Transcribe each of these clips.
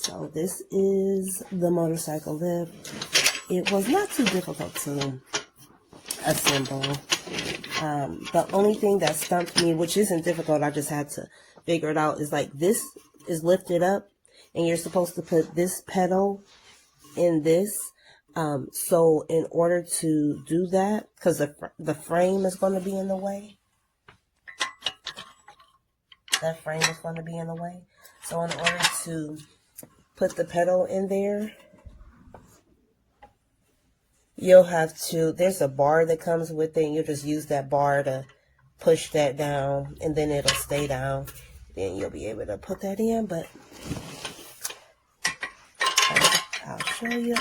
So this is the motorcycle lift. It was not too difficult to assemble. The only thing that stumped me, which isn't difficult, I just had to figure it out, is like this is lifted up and you're supposed to put this pedal in this. So in order to do that, because the frame is going to be in the way. That frame is going to be in the way. So in order to put the pedal in there, you'll have to, there's a bar that comes with it, and you'll just use that bar to push that down, and then it'll stay down. Then you'll be able to put that in, but I'll show you.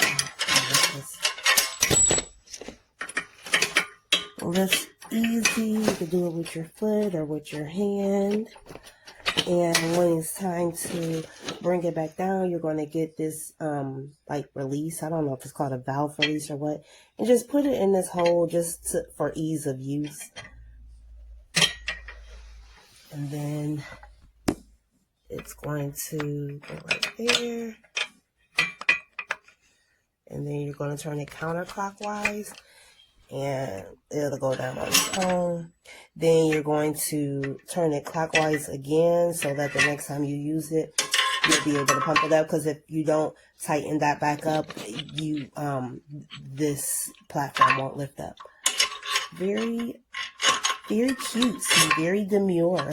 Lift's easy. You can do it with your foot or with your hand. And when it's time to bring it back down, you're going to get this, like, release. I don't know if it's called a valve release or what. And just put it in this hole just for ease of use. And then it's going to go right there. And then you're going to turn it counterclockwise. And it'll go down on its own. Then you're going to turn it clockwise again so that the next time you use it, you'll be able to pump it up. Because if you don't tighten that back up, you this platform won't lift up. Very, very cute and very demure.